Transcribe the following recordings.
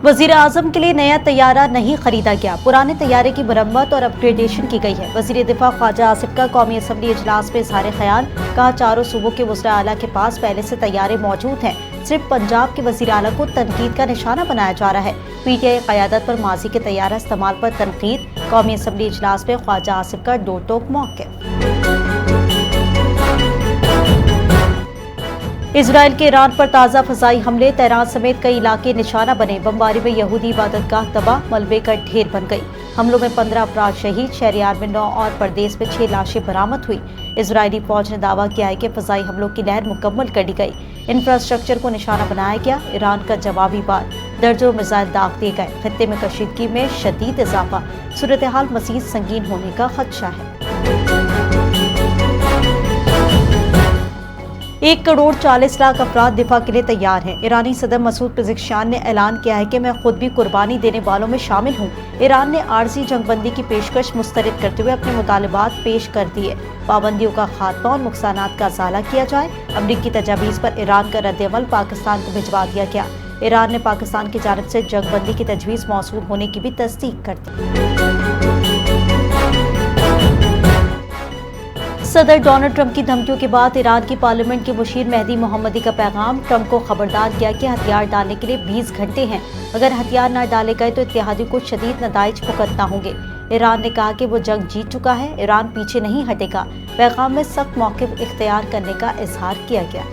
वजीर आजम के लिए नया तैयारा नहीं खरीदा गया, पुराने तैयारे की मरम्मत और अपग्रेडेशन की गई है। वजीर दिफा ख्वाजा आसिफ का कौमी असम्बली इजलास में इजहार ख्याल, कहा चारों सूबों के वज़ीर आला के पास पहले से तैयारे मौजूद हैं, सिर्फ पंजाब के वज़ीर आला को तनकीद का निशाना बनाया जा रहा है। पीटीआई क़यादत पर माजी के तैयारा इस्तेमाल पर तनकीद, कौमी असम्बली इजलास में ख्वाजा आसिफ का दो टोक मौक़िफ़। इजराइल के ईरान पर ताज़ा फ़ज़ाई हमले, तेहरान समेत कई इलाके निशाना बने। बमबारी में यहूदी इबादतगाह तबाह, मलबे का ढेर बन गई। हमलों में 15 अफराद शहीद, शहरियार में 9 और परदेश में 6 लाशें बरामद हुई। इजरायली फौज ने दावा किया है कि फ़ज़ाई हमलों की लहर मुकम्मल कर दी गई, इंफ्रास्ट्रक्चर को निशाना बनाया गया। ईरान का जवाबी वार, दर्जों मिसाइल दाग दिए गए। खत्ते में कशीदगी में शदीद इजाफा, सूरत हाल मज़ीद संगीन होने का खदशा है। 1,40,00,000 अफराद दिफा के लिए तैयार हैं। ईरानी सदर मसूद पेज़ेश्कियान ने ऐलान किया है कि मैं खुद भी कुर्बानी देने वालों में शामिल हूँ। ईरान ने आर्जी जंगबंदी की पेशकश मुस्तरद करते हुए अपने मुतालबात पेश कर दिए। पाबंदियों का खात्मा और नुकसानात का अज़ाला किया जाए। अमरीकी तजावीज़ पर ईरान का रद्द-ए-अमल पाकिस्तान को भिजवा दिया गया। ईरान ने पाकिस्तान की जानिब से जंगबंदी की तजवीज़ मौसूल होने की भी तस्दीक कर दी। सदर डोनाल्ड ट्रंप की धमकियों के बाद ईरान की पार्लियामेंट के मुशीर मेहदी मोहम्मदी का पैगाम, ट्रंप को खबरदार किया कि हथियार डालने के लिए 20 घंटे हैं, अगर हथियार न डाले गए तो इत्तेहादियों को शदीद नताइज भुगतना होंगे। ईरान ने कहा कि वो जंग जीत चुका है, ईरान पीछे नहीं हटेगा। पैगाम में सख्त मौक़िफ़ इख्तियार करने का इजहार किया गया।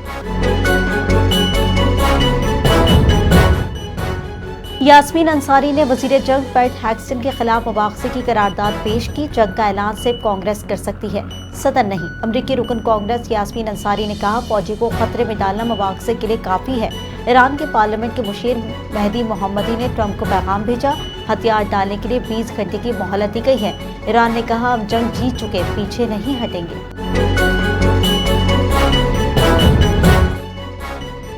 यास्मीन अंसारी ने वज़ीर जंग पैट हैक्सन के खिलाफ मुबाख़से की करारदाद पेश की। जंग का ऐलान सिर्फ कांग्रेस कर सकती है, सदर नहीं। अमरीकी रुकन कांग्रेस यास्मीन अंसारी ने कहा, फौजी को खतरे में डालना मुबाख़से के लिए काफ़ी है। ईरान के पार्लियामेंट के मुशीर मेहदी मोहम्मदी ने ट्रंप को पैगाम भेजा, हथियार डालने के लिए 20 घंटे की मोहलत दी गई है। ईरान ने कहा, हम जंग जीत चुके, पीछे नहीं हटेंगे।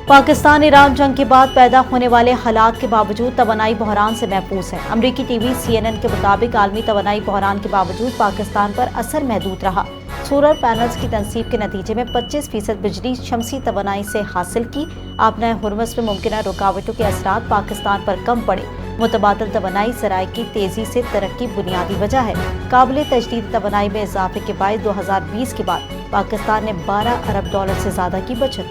पाकिस्तान ईरान जंग के बाद पैदा होने वाले हालात के बावजूद तवानाई बहरान से महफूज है। अमरीकी टीवी CNN के मुताबिक आलमी तवानाई बहरान के बावजूद पाकिस्तान पर असर महदूद रहा। सोलर पैनल्स की तनसीब के नतीजे में 25% बिजली शमसी तवानाई से हासिल की। आबनाए हुर्मुज़ में मुमकिन रुकावटों के असरात पाकिस्तान पर कम पड़े। मुतबादल तवानाई ज़राए की तेज़ी से तरक्की बुनियादी वजह है। काबिल तजदीद तवानाई में इजाफे के बायस 2020 के बाद पाकिस्तान ने $12 अरब से ज़्यादा की बचत।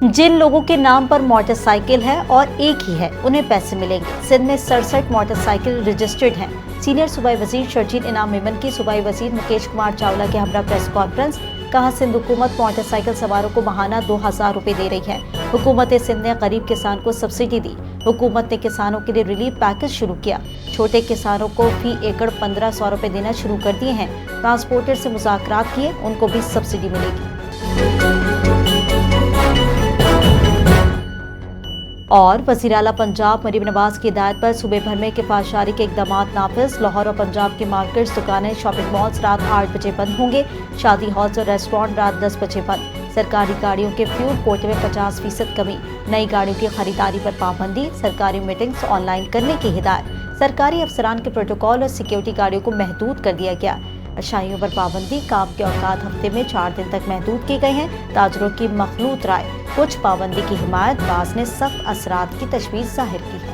जिन लोगों के नाम पर मोटरसाइकिल है और एक ही है, उन्हें पैसे मिलेंगे। सिंध में 67 मोटरसाइकिल रजिस्टर्ड हैं। सीनियर सूबाई वजीर शर्जील इनाम मेमन की सूबाई वजीर मुकेश कुमार चावला के हमरा प्रेस कॉन्फ्रेंस, कहा सिंध हुकूमत मोटरसाइकिल सवारों को माहाना 2,000 रुपए दे रही है। हुकूमत सिंध ने गरीब किसान को सब्सिडी दी। हुकूमत ने किसानों के लिए रिलीफ पैकेज शुरू किया। छोटे किसानों को फी एकड़ 1,500 रुपए देना शुरू कर दिए हैं। ट्रांसपोर्टर से मुज़ाकरात किए, उनको भी सब्सिडी मिलेगी। और वज़ीर आला पंजाब मरीम नवाज की हिदायत पर सूबे भर में किफ़ायतशारी के इक़दामात नाफिज। लाहौर और पंजाब की मार्केट्स, दुकानें, शॉपिंग मॉल्स रात 8 बजे बंद होंगे। शादी हॉल्स और रेस्टोरेंट रात 10 बजे बंद। सरकारी गाड़ियों के फ्यूल कोटे में 50% कमी। नई गाड़ियों की खरीदारी पर पाबंदी। सरकारी मीटिंग्स ऑनलाइन करने की हिदायत। सरकारी अफसरान के प्रोटोकॉल और सिक्योरिटी गाड़ियों को महदूद कर दिया गया। अशाइयों पर पाबंदी। काम के औकात हफ्ते में 4 दिन तक महदूद किए गए हैं। ताजरों की मखलूत राय, कुछ पाबंदी की हिमायत, बाज़ ने सख्त असरात की तशवीश जाहिर की है।